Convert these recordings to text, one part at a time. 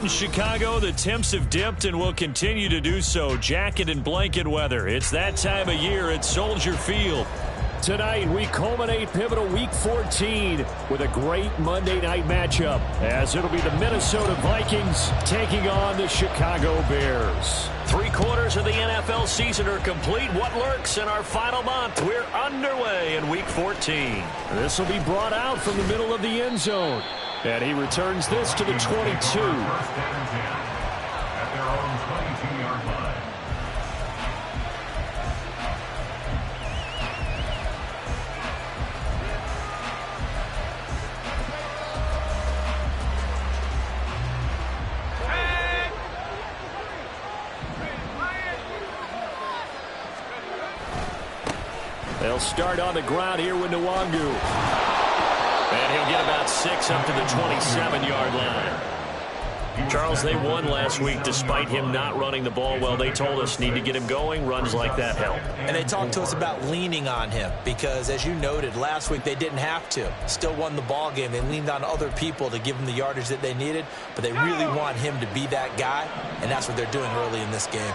In Chicago, the temps have dipped and will continue to do so. Jacket and blanket weather. It's that time of year at Soldier Field. Tonight, we culminate pivotal Week 14 with a great Monday night matchup, as it'll be the Minnesota Vikings taking on the Chicago Bears. 3/4 of the NFL season are complete. What lurks in our final month? We're underway in Week 14. This will be brought out from the middle of the end zone. And he returns this to the 22. At their own 22-yard line. They'll start on the ground here with Nwangu. And he'll get about 6 up to the 27-yard line. Charles, they won last week despite him not running the ball well. They told us need to get him going. Runs like that help. And they talked to us about leaning on him because, as you noted, last week they didn't have to. Still won the ball game. They leaned on other people to give them the yardage that they needed, but they really want him to be that guy, and that's what they're doing early in this game.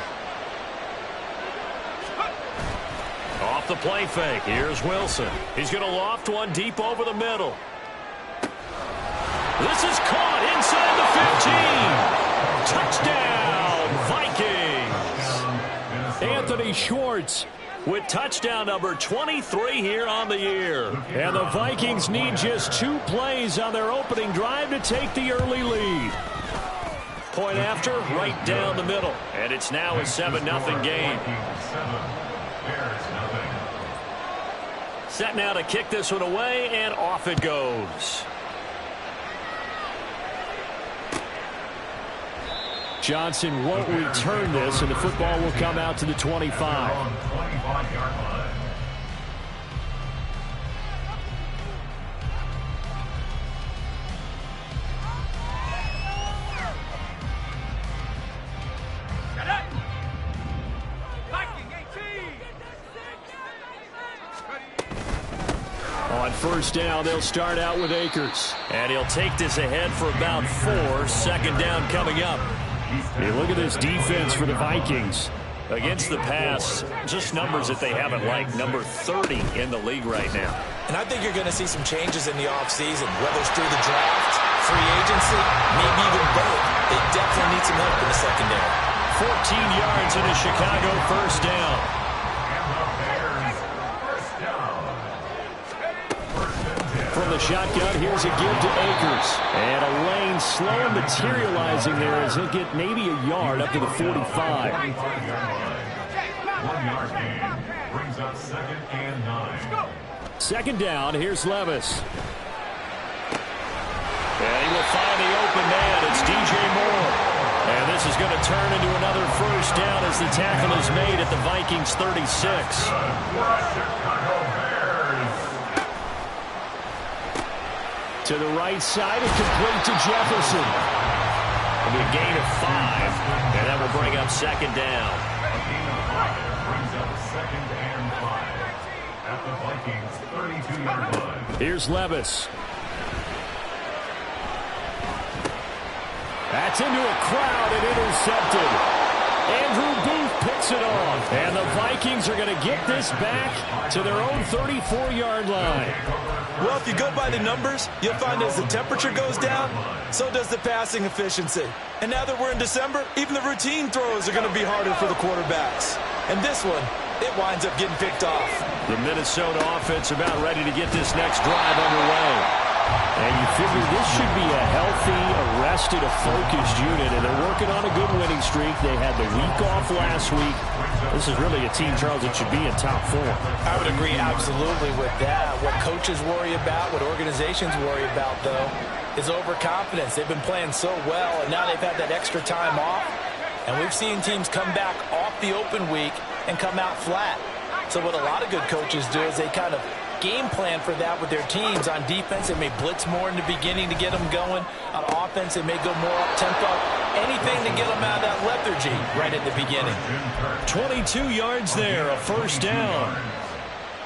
Off the play fake. Here's Wilson. He's going to loft one deep over the middle. This is caught inside the 15. Touchdown, Vikings. Anthony Schwartz with touchdown number 23 here on the year. And the Vikings need just 2 plays on their opening drive to take the early lead. Point after, right down the middle. And it's now a 7-0 game. Set now to kick this one away, and off it goes. Johnson won't return this, and the football will come out to the 25. On first down, they'll start out with Akers. And he'll take this ahead for about 4. Second down coming up. Hey, look at this defense for the Vikings. Against the pass, just numbers that they haven't liked. Number 30 in the league right now. And I think you're going to see some changes in the offseason, whether it's through the draft, free agency, maybe even both. They definitely need some help in the secondary. 14 yards in a Chicago first down. From the shotgun, here's a give to Akers. And a lane slow and materializing there as he'll get maybe a yard up to the 45. 1 yard gain brings up 2nd and 9. Second down, here's Levis. And he will find the open man. It's DJ Moore. And this is going to turn into another first down as the tackle is made at the Vikings 36. To the right side and complete to Jefferson. It'll be a gain of 5, and that will bring up second down. A gain of 5 brings up 2nd and 5 at the Vikings 32-yard line. Here's Levis. That's into a crowd and intercepted. Andrew Booth picks it off. And the Vikings are going to get this back to their own 34-yard line. Well, if you go by the numbers, you'll find as the temperature goes down, so does the passing efficiency. And now that we're in December, even the routine throws are going to be harder for the quarterbacks. And this one, it winds up getting picked off. The Minnesota offense about ready to get this next drive underway. And you figure this should be a healthy, arrested, a focused unit, and they're working on a good winning streak. They had the week off last week. This is really a team, Charles, that should be in top 4. I would agree absolutely with that. What coaches worry about, what organizations worry about, though, is overconfidence. They've been playing so well, and now they've had that extra time off. And we've seen teams come back off the open week and come out flat. So what a lot of good coaches do is they kind of game plan for that with their teams. On defense, they may blitz more in the beginning to get them going. On offense, they may go more up-tempo. Anything to get them out of that lethargy right at the beginning. 22 yards there, a first down.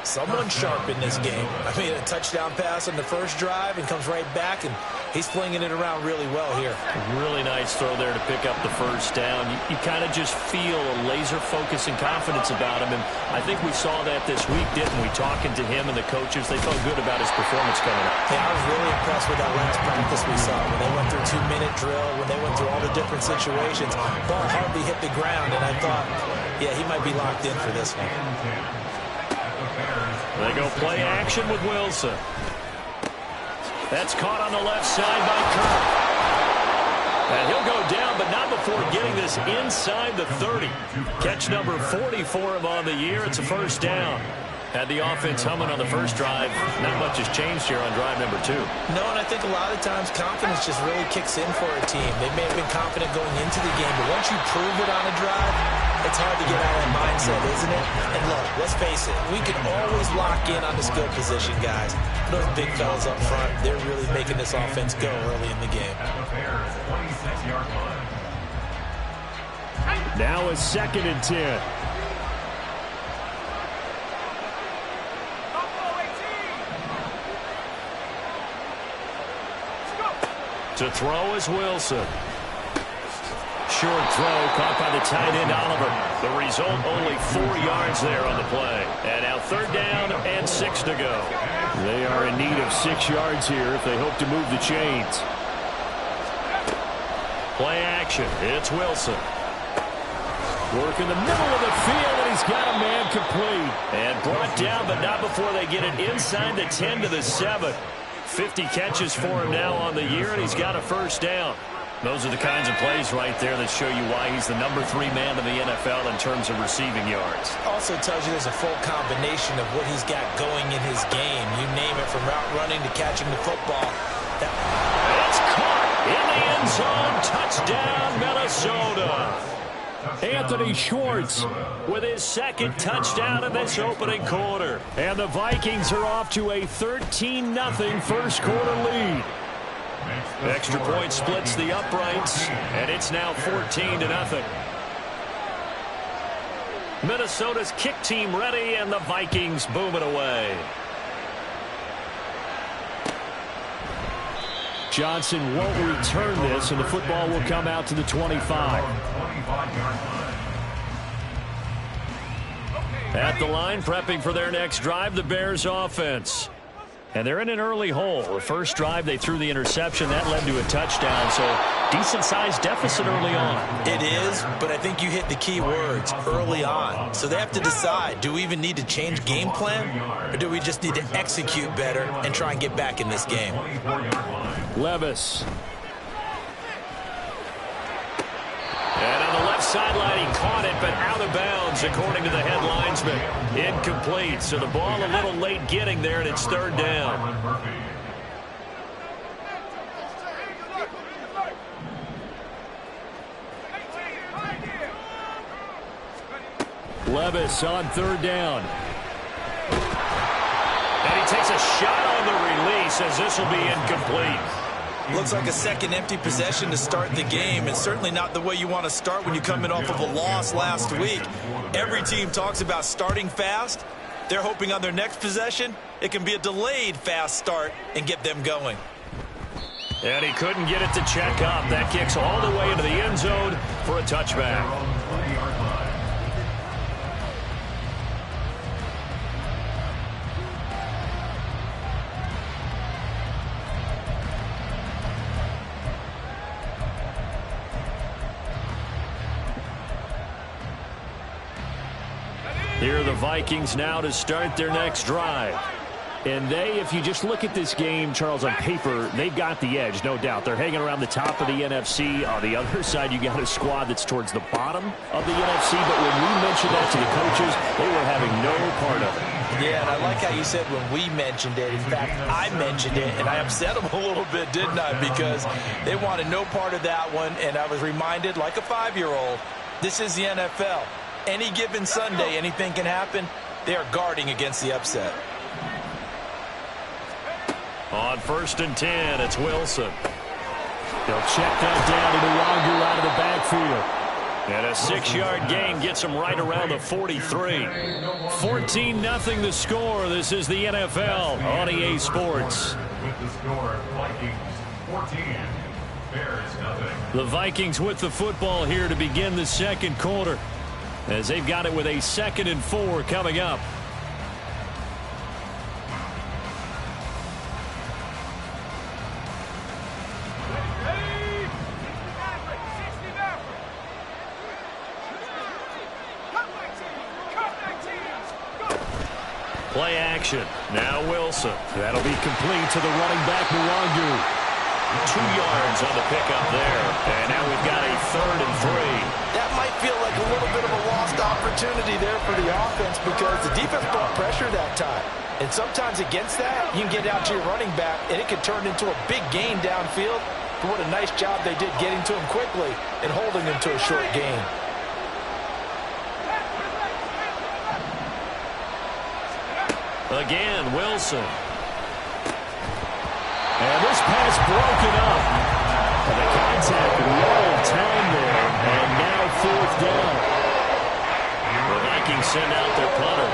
Someone sharp in this game. I mean, a touchdown pass on the first drive and comes right back, and he's flinging it around really well here. Really nice throw there to pick up the first down. You kind of just feel a laser focus and confidence about him, and I think we saw that this week, didn't we? Talking to him and the coaches, they felt good about his performance coming up. Yeah, I was really impressed with that last practice we saw when they went through 2-minute drill, when they went through all the different situations. Ball hardly hit the ground, and I thought, yeah, he might be locked in for this one. They go play action with Wilson. That's caught on the left side by Kirk. And he'll go down, but not before getting this inside the 30. Catch number 40 for him on the year. It's a first down. Had the offense humming on the first drive. Not much has changed here on drive number 2. No, and I think a lot of times confidence just really kicks in for a team. They may have been confident going into the game, but once you prove it on a drive, it's hard to get out of that mindset, isn't it? And look, let's face it, we can always lock in on the skill position, guys. Those big fellas up front, they're really making this offense go early in the game. Now a 2nd and 10. To throw is Wilson. Short throw caught by the tight end Oliver. The result, only 4 yards there on the play. And now 3rd down and 6 to go. They are in need of 6 yards here if they hope to move the chains. Play action. It's Wilson. Work in the middle of the field, and he's got a man complete. And brought down, but not before they get it inside the 10 to the 7. 50 catches for him now on the year, and he's got a first down. Those are the kinds of plays right there that show you why he's the number 3 man in the NFL in terms of receiving yards. Also tells you there's a full combination of what he's got going in his game. You name it, from route running to catching the football. It's caught in the end zone. Touchdown, Minnesota. Anthony Schwartz with his 2nd touchdown in this opening quarter. And the Vikings are off to a 13-0 first quarter lead. Extra point splits the uprights, and it's now 14-0. Minnesota's kick team ready, and the Vikings boom it away. Johnson won't return this, and the football will come out to the 25. At the line, prepping for their next drive, the Bears offense. And they're in an early hole. The first drive, they threw the interception. That led to a touchdown, so decent-sized deficit early on. It is, but I think you hit the key words, early on. So they have to decide, do we even need to change game plan, or do we just need to execute better and try and get back in this game? Levis. And on the left sideline, he caught it, but out of bounds, according to the head linesman. Incomplete, so the ball a little late getting there, and it's 3rd down. Levis on 3rd down. And he takes a shot on the release, as this will be incomplete. Looks like a second empty possession to start the game, and certainly not the way you want to start when you come in off of a loss last week. Every team talks about starting fast. They're hoping on their next possession, it can be a delayed fast start and get them going. And he couldn't get it to check up. That kicks all the way into the end zone for a touchback. Here are the Vikings now to start their next drive. And they, if you just look at this game, Charles, on paper, they've got the edge, no doubt. They're hanging around the top of the NFC. On the other side, you got a squad that's towards the bottom of the NFC. But when we mentioned that to the coaches, they were having no part of it. Yeah, and I like how you said when we mentioned it. In fact, I mentioned it, and I upset them a little bit, didn't I? Because they wanted no part of that one, and I was reminded, like a 5-year-old, this is the NFL. Any given Sunday, anything can happen. They are guarding against the upset. On 1st and 10, it's Wilson. They'll check that down to the Longer out of the backfield. And a 6-yard gain gets them right around the 43. 14-0 the score. This is the NFL on EA Sports. With the score, Vikings 14, Bears nothing. The Vikings with the football here to begin the second quarter, as they've got it with a 2nd and 4 coming up. Play action. Now Wilson. That'll be complete to the running back, Mwangu. 2 yards on the pickup there. And now we've got a 3rd and 3. That might feel like a little bit of a lost opportunity there for the offense because the defense brought pressure that time. And sometimes against that, you can get out to your running back, and it can turn into a big gain downfield. But what a nice job they did getting to him quickly and holding him to a short gain. Again, Wilson. And this pass broken up. And the contact rolled time there. And now 4th down. The Vikings send out their punter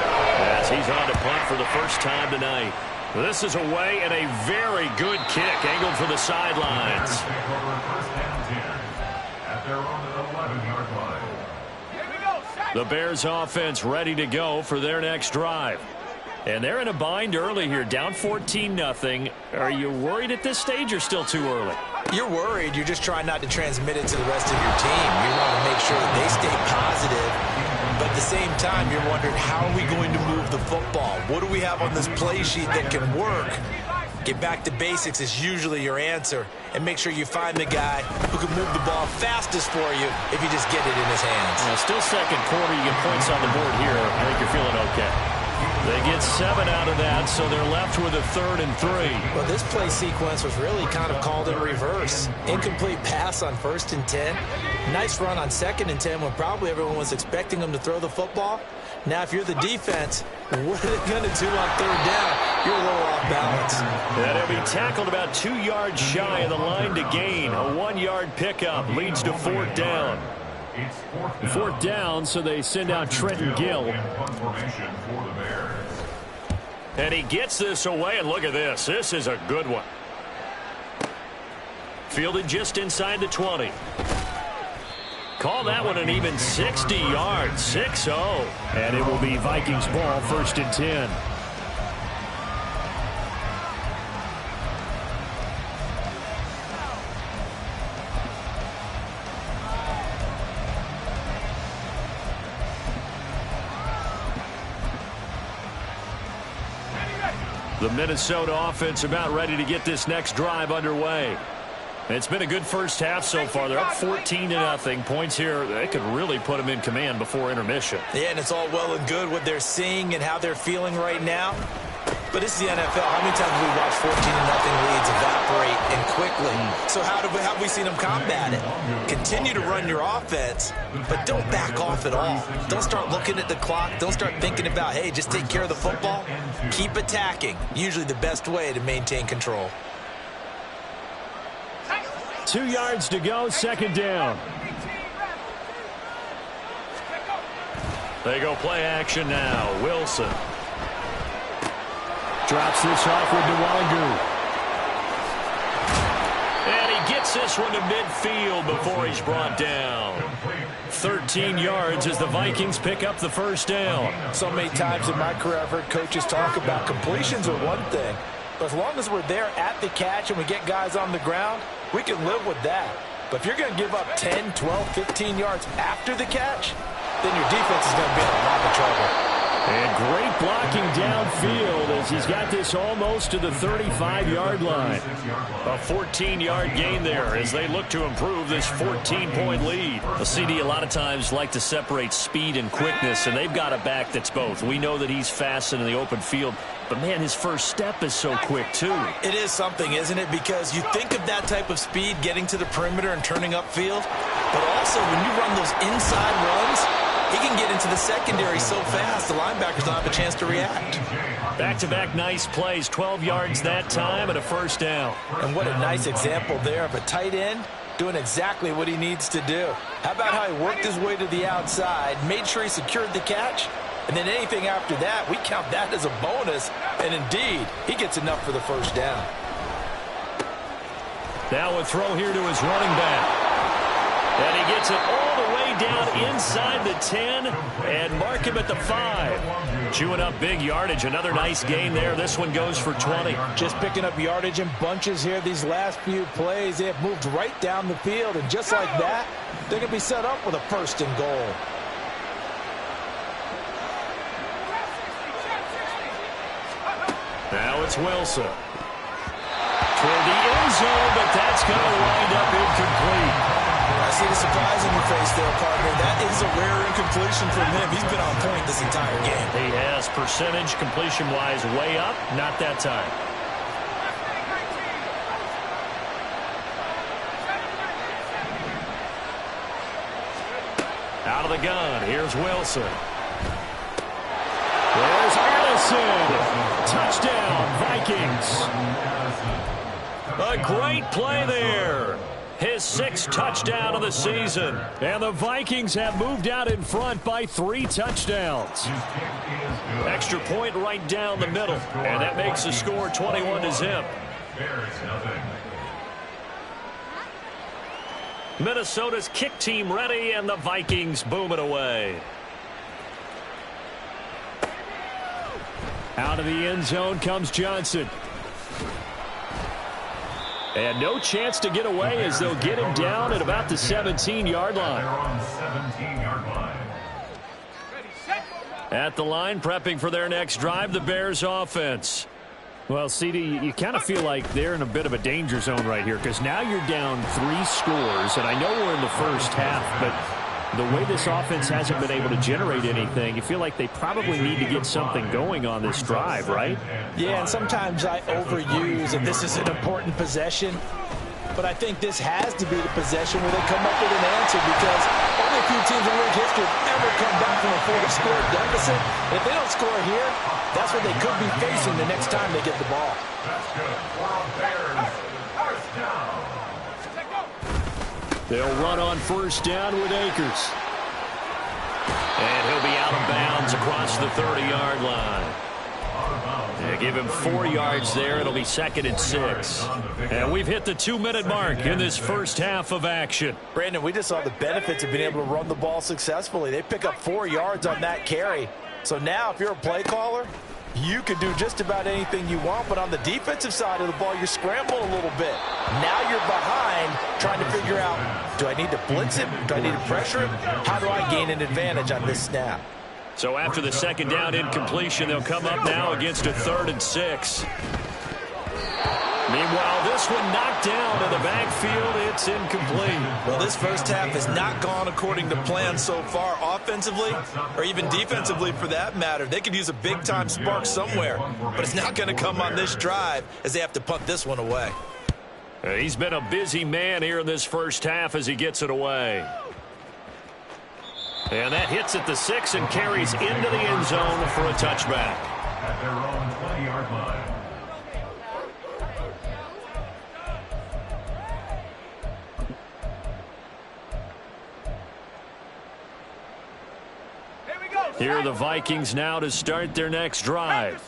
as he's on to punt for the first time tonight. This is away and a very good kick angled for the sidelines. At their own 11-yard line. The Bears offense ready to go for their next drive. And they're in a bind early here, down 14-0. Are you worried at this stage or still too early? You're worried. You're just trying not to transmit it to the rest of your team. You want to make sure that they stay positive. But at the same time, you're wondering, how are we going to move the football? What do we have on this play sheet that can work? Get back to basics is usually your answer. And make sure you find the guy who can move the ball fastest for you if you just get it in his hands. Still second quarter. You get points on the board here. I think you're feeling okay. They get 7 out of that, so they're left with a 3rd and 3. Well, this play sequence was really kind of called in reverse. Incomplete pass on 1st and 10. Nice run on 2nd and 10 when probably everyone was expecting them to throw the football. Now, if you're the defense, what are they going to do on 3rd down? You're a little off balance. And he'll be tackled about 2 yards shy of the line to gain. A 1-yard pickup leads to 4th down. 4th down, so they send out Trenton Gill. And he gets this away, and look at this. This is a good one. Fielded just inside the 20. Call that one an even 60 yards, 6-0. And it will be Vikings ball, 1st and 10. The Minnesota offense about ready to get this next drive underway. It's been a good first half so far. They're up 14-0. Points here, they could really put them in command before intermission. Yeah, and it's all well and good what they're seeing and how they're feeling right now. But this is the NFL. How many times have we watched 14-0 leads evaporate and quickly? So how have we seen them combat it? Continue to run your offense, but don't back off at all. Don't start looking at the clock. Don't start thinking about, hey, just take care of the football. Keep attacking. Usually the best way to maintain control. 2 yards to go, 2nd down. They go play action now. Wilson. Drops this off with Mwangu. And he gets this one to midfield before he's brought down. 13 yards as the Vikings pick up the 1st down. So many times in my career I've heard coaches talk about completions are one thing. But as long as we're there at the catch and we get guys on the ground, we can live with that. But if you're going to give up 10, 12, 15 yards after the catch, then your defense is going to be in a lot of trouble. And great blocking downfield as he's got this almost to the 35-yard line. A 14-yard gain there as they look to improve this 14-point lead. The CD a lot of times like to separate speed and quickness, and they've got a back that's both. We know that he's fast in the open field, but, man, his first step is so quick, too. It is something, isn't it? Because you think of that type of speed getting to the perimeter and turning upfield, but also when you run those inside runs, he can get into the secondary so fast, the linebackers don't have a chance to react. Back-to-back nice plays, 12 yards that time and a 1st down. And what a nice example there of a tight end doing exactly what he needs to do. How about how he worked his way to the outside, made sure he secured the catch, and then anything after that, we count that as a bonus. And indeed, he gets enough for the first down. Now a throw here to his running back. And he gets it all the way down inside the 10 and mark him at the 5. Chewing up big yardage. Another nice gain there. This one goes for 20. Just picking up yardage in bunches here these last few plays. They have moved right down the field. And just like that, they're going to be set up with a first and goal. Now it's Wilson. Toward the end zone, but that's going to wind up incomplete. I see the surprise in your face there, partner. That is a rare incompletion from him. He's been on point this entire game. He has percentage completion-wise way up. Not that time. Out of the gun. Here's Wilson. There's Allison. Touchdown, Vikings. A great play there. His 6th touchdown of the season. And the Vikings have moved out in front by 3 touchdowns. Extra point right down the middle. And that makes the score 21-0. Minnesota's kick team ready, and the Vikings boom it away. Out of the end zone comes Johnson. And no chance to get away as they'll get him down at about the 17-yard line. At the line, prepping for their next drive, the Bears offense. Well, CD, you kind of feel like they're in a bit of a danger zone right here because now you're down 3 scores, and I know we're in the first half, but the way this offense hasn't been able to generate anything, you feel like they probably need to get something going on this drive, right? Yeah, and sometimes I overuse that this is an important possession, but I think this has to be the possession where they come up with an answer because only a few teams in league history have ever come back from a 4-score deficit. If they don't score here, that's what they could be facing the next time they get the ball. That's good for a Bears first down. They'll run on first down with Akers. And he'll be out of bounds across the 30-yard line. They give him 4 yards there. It'll be 2nd and 6. And we've hit the 2-minute mark in this first half of action. Brandon, we just saw the benefits of being able to run the ball successfully. They pick up 4 yards on that carry. So now if you're a play caller, you can do just about anything you want, but on the defensive side of the ball, you scramble a little bit. Now you're behind trying to figure out, do I need to blitz him? Do I need to pressure him? How do I gain an advantage on this snap? So after the 2nd down incompletion, they'll come up now against a 3rd and 6. Meanwhile, this one knocked down in the backfield. It's incomplete. Well, this first half has not gone according to plan so far offensively or even defensively for that matter. They could use a big-time spark somewhere, but it's not going to come on this drive as they have to punt this one away. He's been a busy man here in this first half as he gets it away. And that hits at the 6 and carries into the end zone for a touchback. At their own 20-yard line. Here are the Vikings now to start their next drive.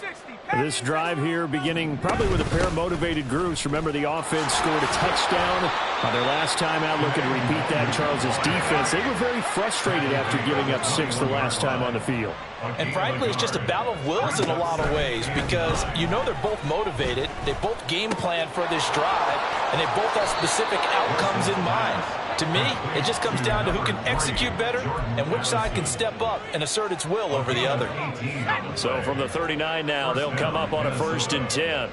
This drive here beginning probably with a pair of motivated groups. Remember, the offense scored a touchdown on their last time out. Looking to repeat that. Charles's defense, they were very frustrated after giving up 6 the last time on the field. And frankly, it's just a battle of wills in a lot of ways because you know they're both motivated. They both game plan for this drive, and they both have specific outcomes in mind. To me, it just comes down to who can execute better and which side can step up and assert its will over the other. So from the 39 now, they'll come up on a 1st and 10.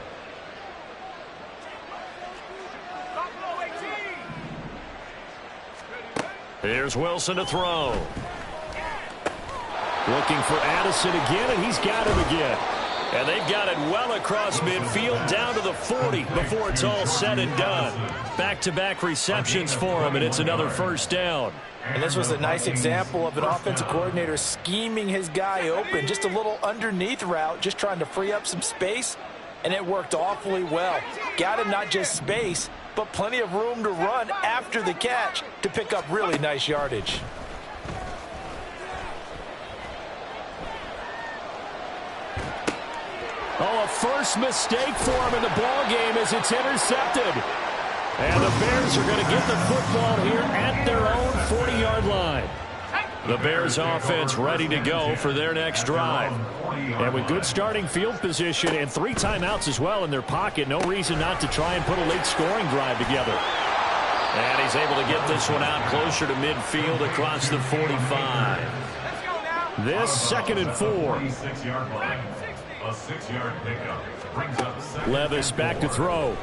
Here's Wilson to throw. Looking for Addison again, and he's got him again. And they've got it well across midfield down to the 40 before it's all said and done. Back-to-back receptions for him, and it's another first down. And this was a nice example of an offensive coordinator scheming his guy open. Just a little underneath route, just trying to free up some space, and it worked awfully well. Got him not just space, but plenty of room to run after the catch to pick up really nice yardage. Oh, a first mistake for him in the ball game as it's intercepted. And the Bears are going to get the football here at their own 40-yard line. The Bears offense ready to go for their next drive. And with good starting field position and 3 timeouts as well in their pocket, no reason not to try and put a late scoring drive together. And he's able to get this one out closer to midfield across the 45. This 2nd and 4. A 6-yard pickup brings up Levis back to throw.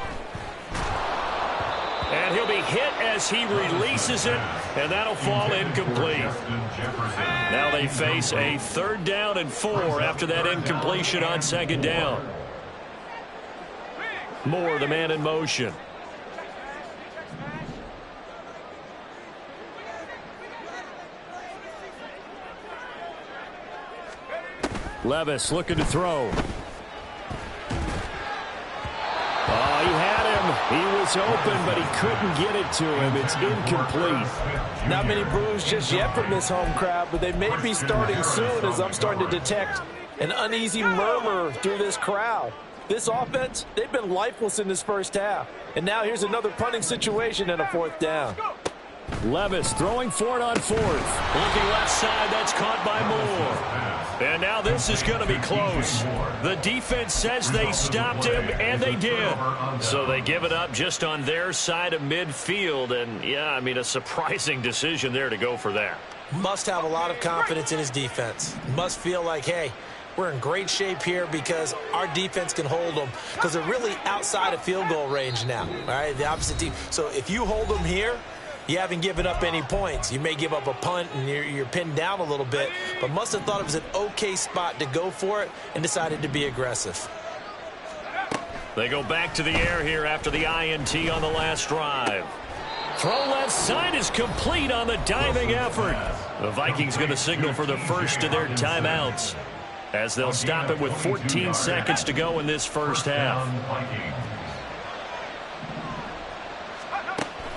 And he'll be hit as he releases it, and that'll fall incomplete. Now they face a 3rd down and 4 after that incompletion on 2nd down. Moore, the man in motion. Levis looking to throw. Oh, he had him. He was open, but he couldn't get it to him. It's incomplete. Not many boos just yet from this home crowd, but they may be starting soon as I'm starting to detect an uneasy murmur through this crowd. This offense, they've been lifeless in this first half. And now here's another punting situation and a 4th down. Levis throwing for it on 4th. Looking left side, that's caught by Moore. And now this is going to be close. The defense says they stopped him, and they did. So they give it up just on their side of midfield. And, yeah, I mean, a surprising decision there to go for that. Must have a lot of confidence in his defense. Must feel like, hey, we're in great shape here because our defense can hold them because they're really outside of field goal range now, all right, the opposite team. So if you hold them here, you haven't given up any points. You may give up a punt and you're pinned down a little bit, but must have thought it was an okay spot to go for it and decided to be aggressive. They go back to the air here after the INT on the last drive. Throw left side is complete on the diving effort. The Vikings going to signal for the first of their timeouts as they'll stop it with 14 seconds to go in this first half.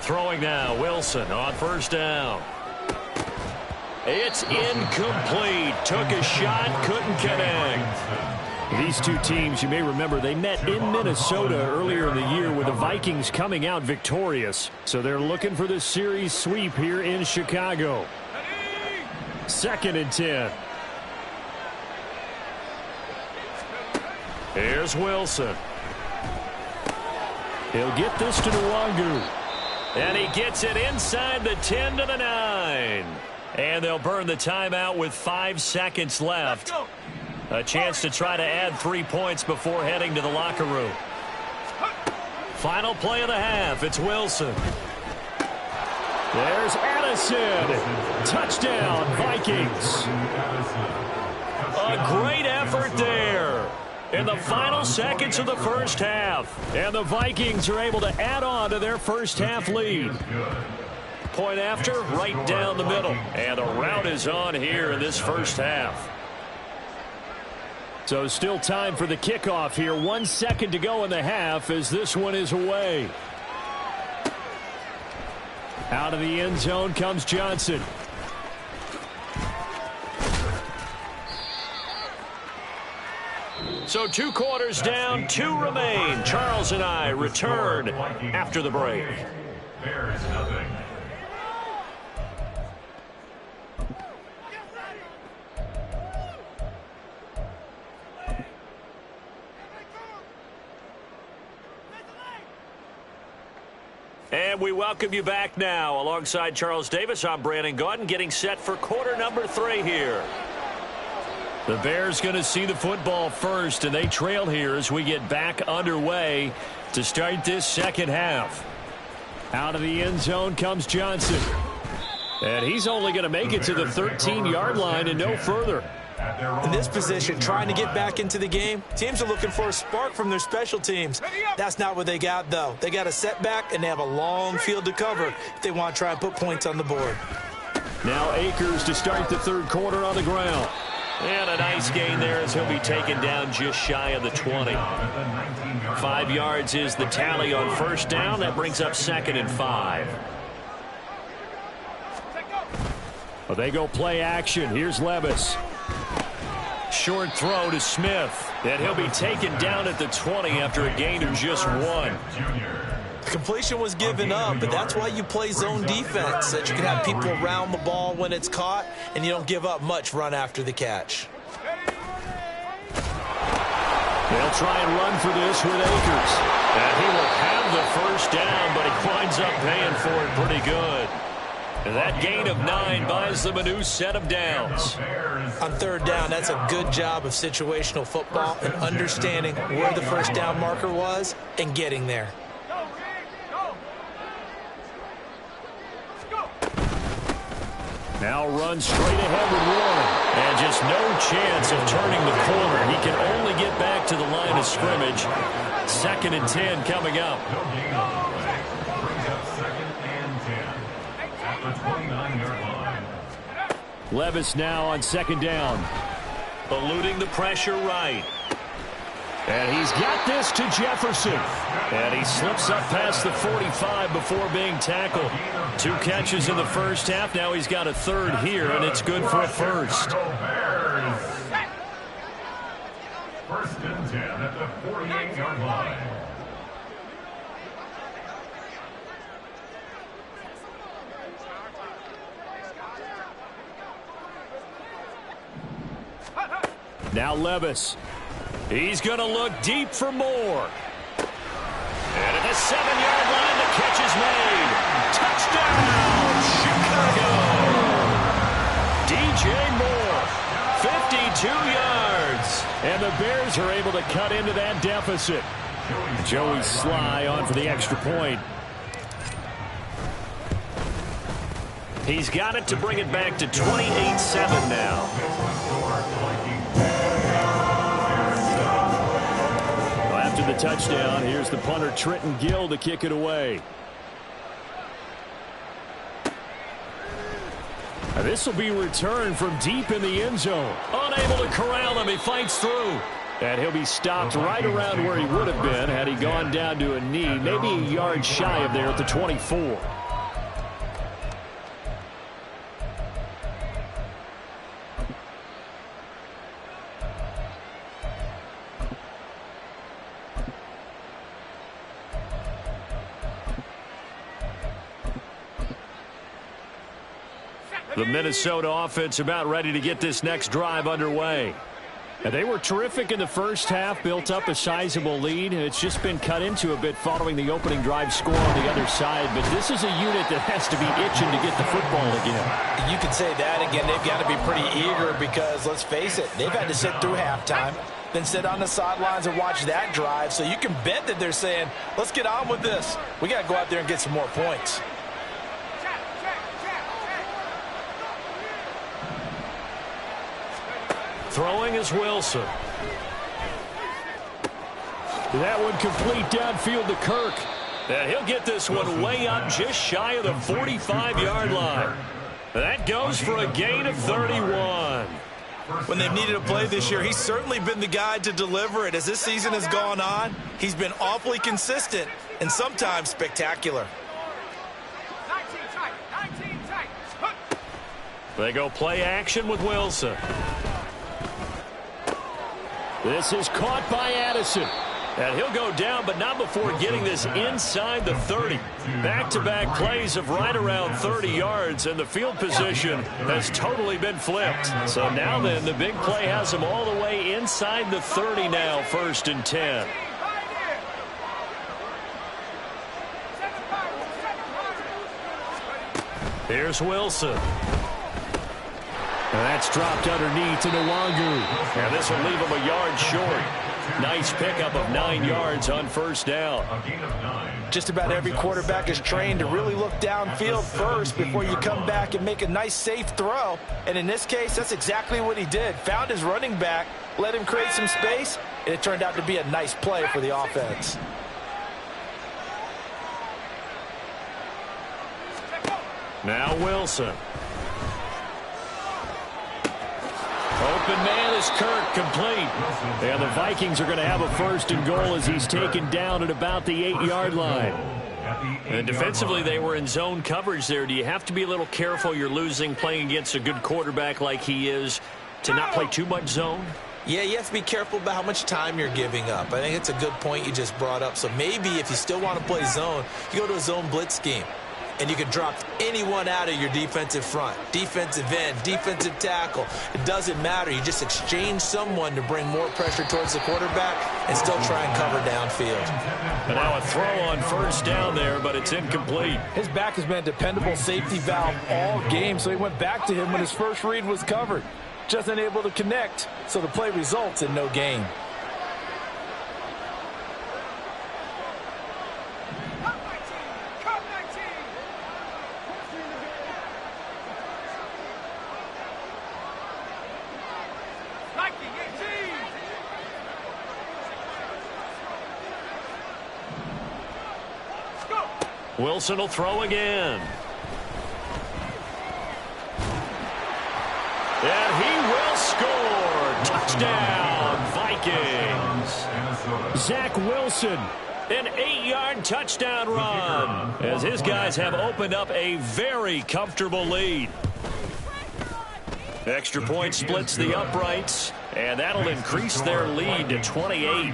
Throwing now, Wilson on 1st down. It's incomplete. Took a shot, couldn't connect. These two teams, you may remember, they met in Minnesota earlier in the year with the Vikings coming out victorious. So they're looking for the series sweep here in Chicago. 2nd and 10. Here's Wilson. He'll get this to Nwangu. And he gets it inside the 10 to the 9. And they'll burn the timeout with 5 seconds left. A chance to try to add 3 points before heading to the locker room. Final play of the half. It's Wilson. There's Addison. Touchdown, Vikings. A great effort there in the final seconds of the first half. And the Vikings are able to add on to their first half lead. Point after, right down the middle. And the route is on here in this first half. So still time for the kickoff here. 1 second to go in the half as this one is away. Out of the end zone comes Johnson. So 2 quarters down, 2 remain. Charles and I return after the break. Bears nothing. And we welcome you back now. Alongside Charles Davis, I'm Brandon Gaudin, getting set for quarter number 3 here. The Bears going to see the football first, and they trail here as we get back underway to start this second half. Out of the end zone comes Johnson. And he's only going to make it to the 13-yard line and no further. In this position, trying to get back into the game, teams are looking for a spark from their special teams. That's not what they got, though. They got a setback, and they have a long field to cover if they want to try and put points on the board. Now Akers to start the third quarter on the ground. And a nice gain there as he'll be taken down just shy of the 20. 5 yards is the tally on first down. That brings up 2nd and 5. Well, they go play action. Here's Levis. Short throw to Smith. And he'll be taken down at the 20 after a gain of just 1. Completion was given up, but that's why you play zone defense, so that you can have people around the ball when it's caught, and you don't give up much run after the catch. They'll try and run for this with Akers. And he will have the first down, but he winds up paying for it pretty good. And that gain of 9 buys them a new set of downs. On 3rd down, that's a good job of situational football and understanding where the first down marker was and getting there. Now runs straight ahead with Warren. And just no chance of turning the corner. He can only get back to the line of scrimmage. 2nd and 10 coming up. Levis now on 2nd down. Eluding the pressure right. And he's got this to Jefferson. And he slips up past the 45 before being tackled. 2 catches in the first half. Now he's got a 3rd here, and it's good for a first. 1st and 10 at the 48-yard line. Now Levis. He's going to look deep for more. And at the 7-yard line, the catch is made. Touchdown, Chicago. DJ Moore, 52 yards. And the Bears are able to cut into that deficit. Joey Sly on for the extra point. He's got it to bring it back to 28-7 now. After the touchdown, here's the punter Trenton Gill to kick it away. This will be returned from deep in the end zone. Unable to corral him, he fights through. And he'll be stopped right around where he would have been had he gone down to a knee, maybe a yard shy of there at the 24. The Minnesota offense about ready to get this next drive underway. And they were terrific in the first half, built up a sizable lead. It's just been cut into a bit following the opening drive score on the other side. But this is a unit that has to be itching to get the football again. You could say that again. They've got to be pretty eager because, let's face it, they've had to sit through halftime, then sit on the sidelines and watch that drive. So you can bet that they're saying, let's get on with this. We got to go out there and get some more points. Throwing is Wilson. That one complete downfield to Kirk. And he'll get this one way up just shy of the 45-yard line. That goes for a gain of 31. When they've needed a play this year, he's certainly been the guy to deliver it. As this season has gone on, he's been awfully consistent and sometimes spectacular. They go play action with Wilson. This is caught by Addison. And he'll go down, but not before getting this inside the 30. Back-to-back plays of right around 30 yards, and the field position has totally been flipped. So now then, the big play has him all the way inside the 30 now, 1st and 10. Here's Wilson. And that's dropped underneath to Nwangu. And this will leave him a yard short. Nice pickup of 9 yards on first down. Just about every quarterback is trained to really look downfield first before you come back and make a nice safe throw. And in this case, that's exactly what he did. Found his running back, let him create some space, and it turned out to be a nice play for the offense. Now Wilson. Open man is Kirk, complete. And the Vikings are going to have a first and goal as he's taken down at about the 8-yard line. And defensively, they were in zone coverage there. Do you have to be a little careful you're losing playing against a good quarterback like he is to not play too much zone? Yeah, you have to be careful about how much time you're giving up. I think it's a good point you just brought up. So maybe if you still want to play zone, you go to a zone blitz scheme. And you can drop anyone out of your defensive front, defensive end, defensive tackle. It doesn't matter. You just exchange someone to bring more pressure towards the quarterback and still try and cover downfield. And now a throw on first down there, but it's incomplete. His back has been a dependable safety valve all game, so he went back to him when his first read was covered. Just unable to connect, so the play results in no gain. Wilson will throw again. And he will score. Touchdown, Vikings. Zach Wilson, an 8-yard touchdown run, as his guys have opened up a very comfortable lead. Extra point splits the uprights, and that'll increase their lead to 28.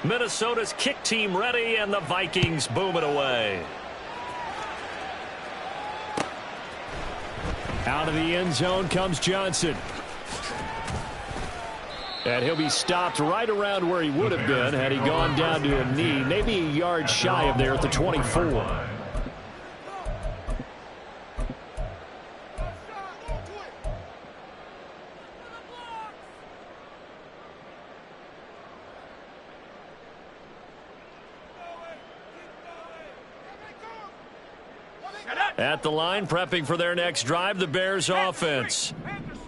Minnesota's kick team ready, and the Vikings boom it away. Out of the end zone comes Johnson. And he'll be stopped right around where he would have been had he gone down to a knee, maybe a yard shy of there at the 24. At the line, prepping for their next drive, the Bears offense.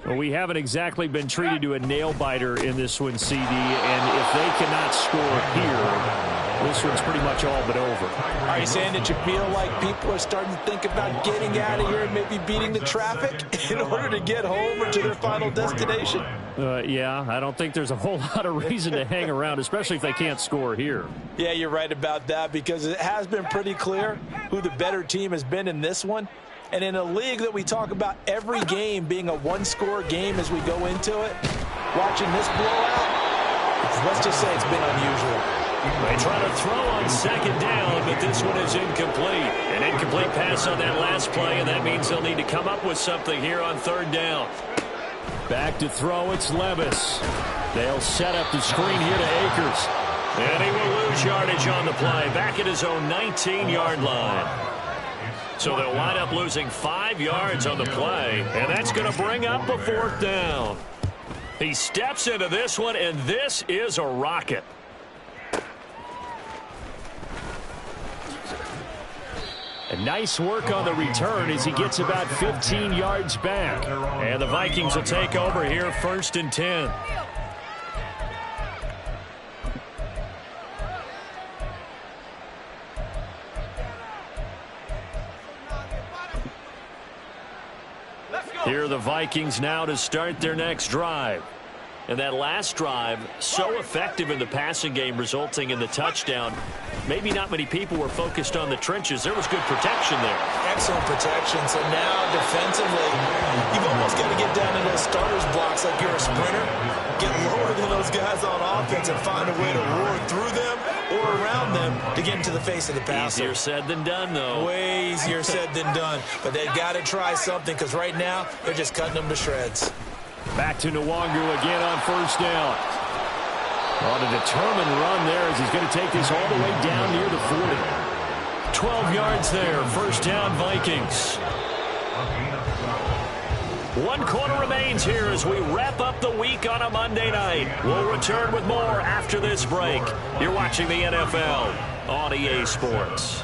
Well, we haven't exactly been treated to a nail-biter in this one, CD, and if they cannot score here, this one's pretty much all but over. Are you saying that you feel like people are starting to think about getting out of here and maybe beating the traffic in order to get home or to their final destination? Yeah, I don't think there's a whole lot of reason to hang around, especially if they can't score here. Yeah, you're right about that, because it has been pretty clear who the better team has been in this one. And in a league that we talk about every game being a one-score game as we go into it, watching this blowout, let's just say it's been unusual. They try to throw on second down, but this one is incomplete. An incomplete pass on that last play, and that means they'll need to come up with something here on third down. Back to throw, it's Levis. They'll set up the screen here to Akers. And he will lose yardage on the play, back at his own 19-yard line. So they'll wind up losing 5 yards on the play, and that's going to bring up a fourth down. He steps into this one, and this is a rocket. And nice work on the return as he gets about 15 yards back. And the Vikings will take over here, 1st and 10. Here are the Vikings now to start their next drive. And that last drive, so effective in the passing game, resulting in the touchdown. Maybe not many people were focused on the trenches. There was good protection there. Excellent protection. So now defensively, you've almost got to get down in those starters blocks like you're a sprinter. Get lower than those guys on offense and find a way to roar through them or around them to get into the face of the passer. Easier said than done, though. Way easier said than done. But they've got to try something, because right now they're just cutting them to shreds. Back to Nwangu again on first down. On a determined run there as he's going to take this all the way down near the 40. 12 yards there. First down, Vikings. 1 quarter remains here as we wrap up the week on a Monday night. We'll return with more after this break. You're watching the NFL on EA Sports.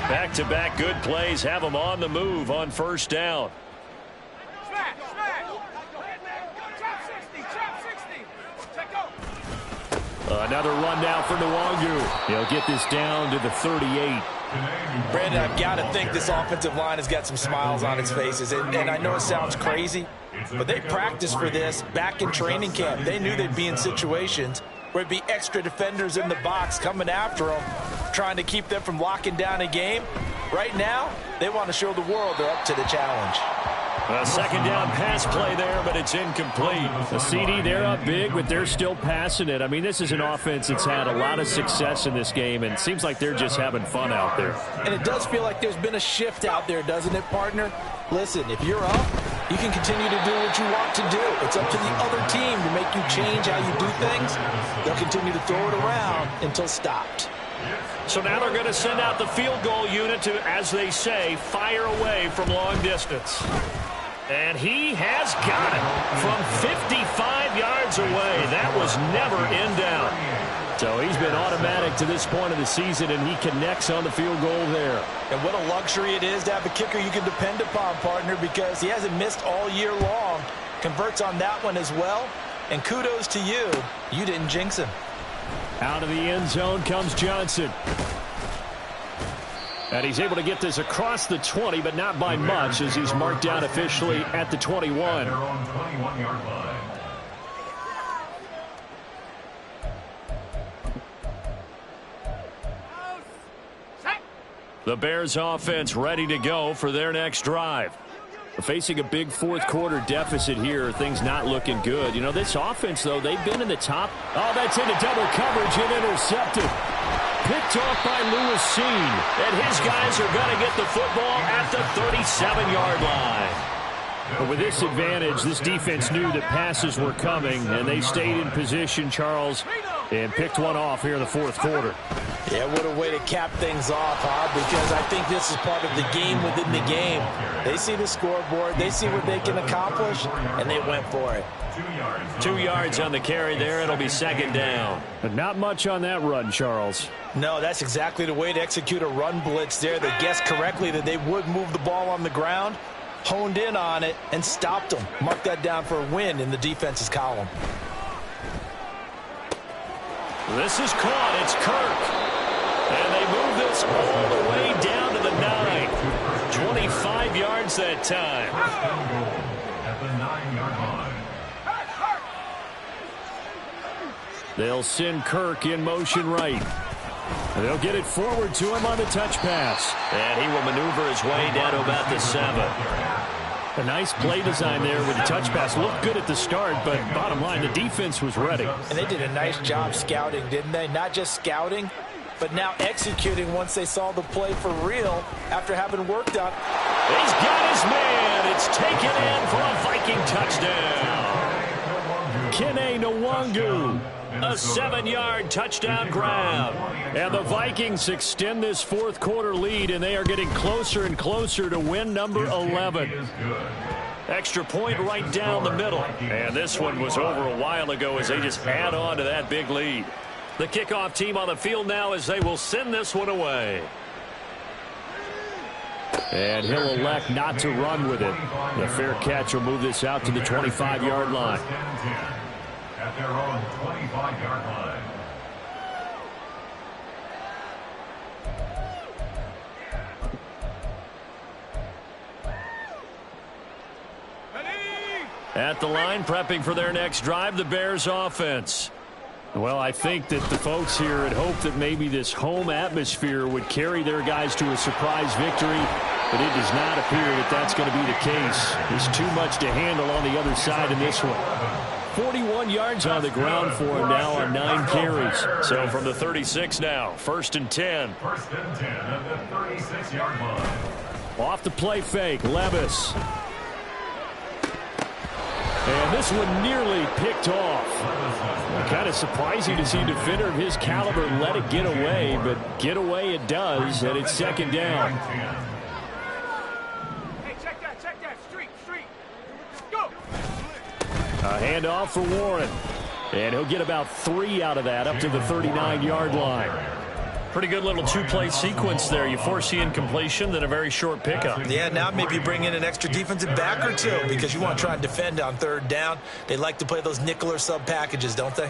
Back-to-back good plays have them on the move on first down. Another run down for Nwangu. He'll get this down to the 38. Brandon, I've got to think this offensive line has got some smiles on its faces. And I know it sounds crazy, but they practiced for this back in training camp. They knew they'd be in situations where it'd be extra defenders in the box coming after them, trying to keep them from locking down a game. Right now, they want to show the world they're up to the challenge. A second down pass play there, but it's incomplete. The CD, they're up big, but they're still passing it. I mean, this is an offense that's had a lot of success in this game, and it seems like they're just having fun out there. And it does feel like there's been a shift out there, doesn't it, partner? Listen, if you're up, you can continue to do what you want to do. It's up to the other team to make you change how you do things. They'll continue to throw it around until stopped. So now they're going to send out the field goal unit to, as they say, fire away from long distance. And he has got it from 55 yards away. That was never in doubt. So he's been automatic to this point of the season, and he connects on the field goal there. And what a luxury it is to have a kicker you can depend upon, partner, because he hasn't missed all year long. Converts on that one as well. And kudos to you. You didn't jinx him. Out of the end zone comes Johnson. And he's able to get this across the 20, but not by much, as he's marked down officially at the 21. The Bears offense ready to go for their next drive. Facing a big fourth quarter deficit here, things not looking good. You know, this offense, though, they've been in the top. Oh, that's into double coverage and intercepted. Picked off by Lewis Seen. And his guys are going to get the football at the 37-yard line. But with this advantage, this defense knew that passes were coming, and they stayed in position, Charles, and picked one off here in the fourth quarter. Yeah, what a way to cap things off, huh? Because I think this is part of the game within the game. They see the scoreboard, they see what they can accomplish, and they went for it. 2 yards on the carry there. It'll be second down. But not much on that run, Charles. No, that's exactly the way to execute a run blitz there. They guessed correctly that they would move the ball on the ground, honed in on it, and stopped them. Mark that down for a win in the defense's column. This is caught. It's Kirk. And they move this all the way down to the 9. 25 yards that time. At the 9-yard line. They'll send Kirk in motion right. They'll get it forward to him on the touch pass. And he will maneuver his way down to about the 7. A nice play design there with the touch pass. Looked good at the start, but bottom line, the defense was ready. And they did a nice job scouting, didn't they? Not just scouting, but now executing once they saw the play for real after having worked on. He's got his man. It's taken in for a Viking touchdown. Kene Nwangu. A 7-yard touchdown grab. And the Vikings extend this fourth quarter lead, and they are getting closer and closer to win number 11. Extra point right down the middle. And this one was over a while ago as they just add on to that big lead. The kickoff team on the field now as they will send this one away. And he'll elect not to run with it. The fair catch will move this out to the 25-yard line. At their own 25-yard line. At the line, prepping for their next drive, the Bears offense. Well, I think that the folks here had hoped that maybe this home atmosphere would carry their guys to a surprise victory, but it does not appear that that's going to be the case. There's too much to handle on the other side in this one. 41 yards on the ground for him now on 9 carries. So from the 36 now, 1st and 10. 1st and 10 at the 36-yard line. Off the play fake, Levis. And this one nearly picked off. Kind of surprising to see a defender of his caliber let it get away, but get away it does, and it's second down. Hey, check that, street. Go! A handoff for Warren. And he'll get about 3 out of that up to the 39-yard line. Pretty good little two-play sequence there. You force the incompletion, then a very short pickup. Yeah, now maybe bring in an extra defensive back or two because you want to try and defend on 3rd down. They like to play those nickel or sub packages, don't they?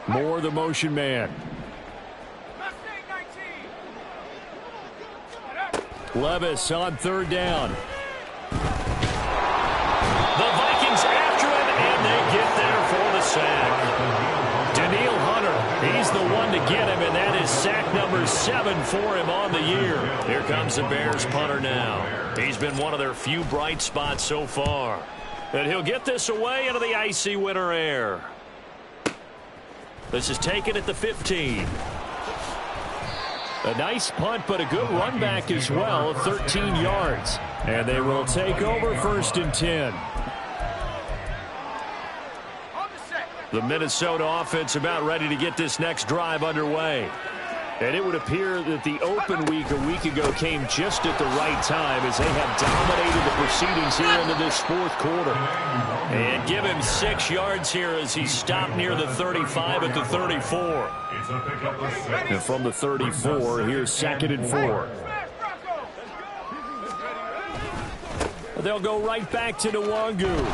More the motion man. Levis on third down. The Vikings after him, and they get there for the sack. Daniil Hunter, he's the one to get him, and that is sack number 7 for him on the year. Here comes the Bears punter now. He's been one of their few bright spots so far. And he'll get this away into the icy winter air. This is taken at the 15. A nice punt, but a good run back as well, 13 yards. And they will take over 1st and 10. The Minnesota offense about ready to get this next drive underway. And it would appear that the open week a week ago came just at the right time as they have dominated the proceedings here into this 4th quarter. And give him 6 yards here as he stopped near the 35 at the 34. And from the 34, here's 2nd and 4. They'll go right back to Nwangu.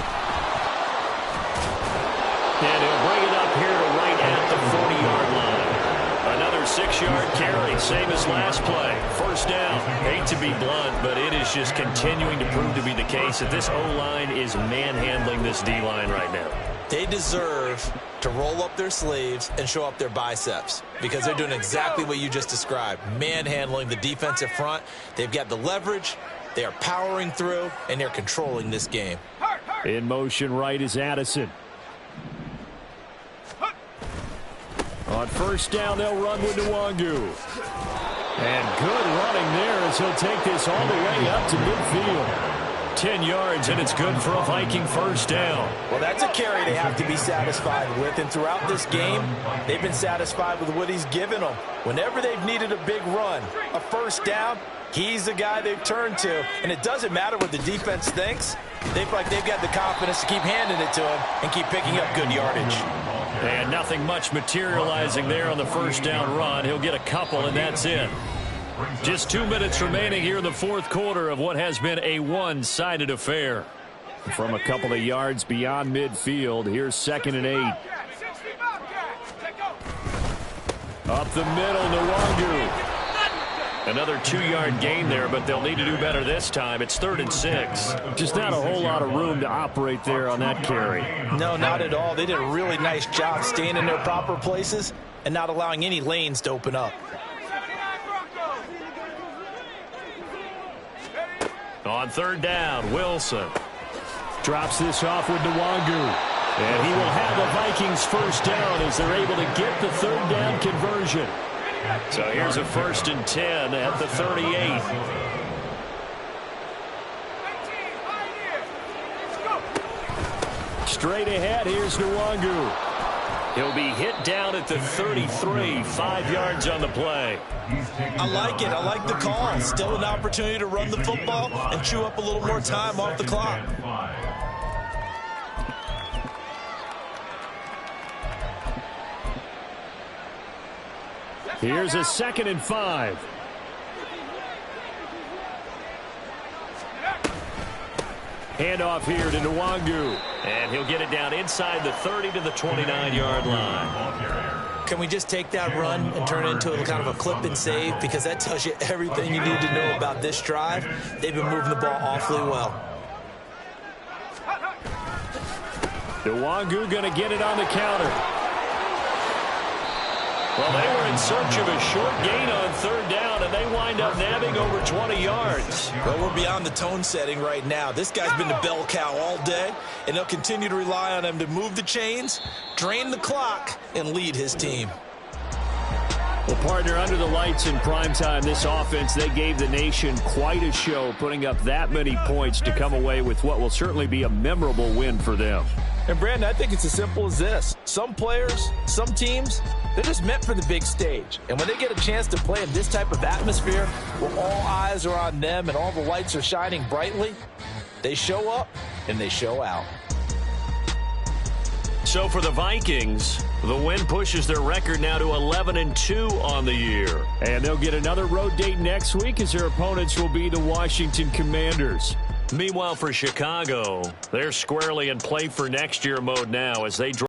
And he'll bring it up here to right at the 40-yard line. Another 6-yard carry, same as last play. 1st down. Hate to be blunt, but it is just continuing to prove to be the case that this O-line is manhandling this D-line right now. They deserve to roll up their sleeves and show up their biceps because they're doing exactly what you just described, manhandling the defensive front. They've got the leverage, they are powering through, and they're controlling this game. In motion right is Addison. On 1st down, they'll run with Nwangu. And good running there as he'll take this all the way up to midfield. 10 yards, and it's good for a Viking 1st down. Well, that's a carry they have to be satisfied with. And throughout this game, they've been satisfied with what he's given them. Whenever they've needed a big run, a 1st down, he's the guy they've turned to. And it doesn't matter what the defense thinks. They feel like they've got the confidence to keep handing it to him and keep picking up good yardage. And nothing much materializing there on the 1st down run. He'll get a couple, and that's it. Just 2 minutes remaining here in the 4th quarter of what has been a one-sided affair. From a couple of yards beyond midfield, here's 2nd and 8. Up the middle, Nwangu. Another 2-yard gain there, but they'll need to do better this time. It's 3rd and 6. Just not a whole lot of room to operate there on that carry. No, not at all. They did a really nice job staying in their proper places and not allowing any lanes to open up. On 3rd down, Wilson drops this off with Nwangu. And he will have the Vikings 1st down as they're able to get the 3rd down conversion. So here's a 1st and 10 at the 38. Straight ahead, here's Nwangu. He'll be hit down at the 33, 5 yards on the play. I like it. I like the call. Still an opportunity to run the football and chew up a little more time off the clock. Here's a 2nd and 5. Handoff here to Nwangu. And he'll get it down inside the 30 to the 29-yard line. Can we just take that run and turn it into a kind of a clip and save? Because that tells you everything you need to know about this drive. They've been moving the ball awfully well. Nwangu going to get it on the counter. Well, they were in search of a short gain on 3rd down, and they wind up nabbing over 20 yards. Well, we're beyond the tone setting right now. This guy's been the bell cow all day, and they'll continue to rely on him to move the chains, drain the clock, and lead his team. Well, partner, under the lights in primetime, this offense, they gave the nation quite a show, putting up that many points to come away with what will certainly be a memorable win for them. And, Brandon, I think it's as simple as this. Some players, some teams, they're just meant for the big stage. And when they get a chance to play in this type of atmosphere where all eyes are on them and all the lights are shining brightly, they show up and they show out. So for the Vikings, the win pushes their record now to 11-2 on the year. And they'll get another road date next week as their opponents will be the Washington Commanders. Meanwhile, for Chicago, they're squarely in play for next year mode now as they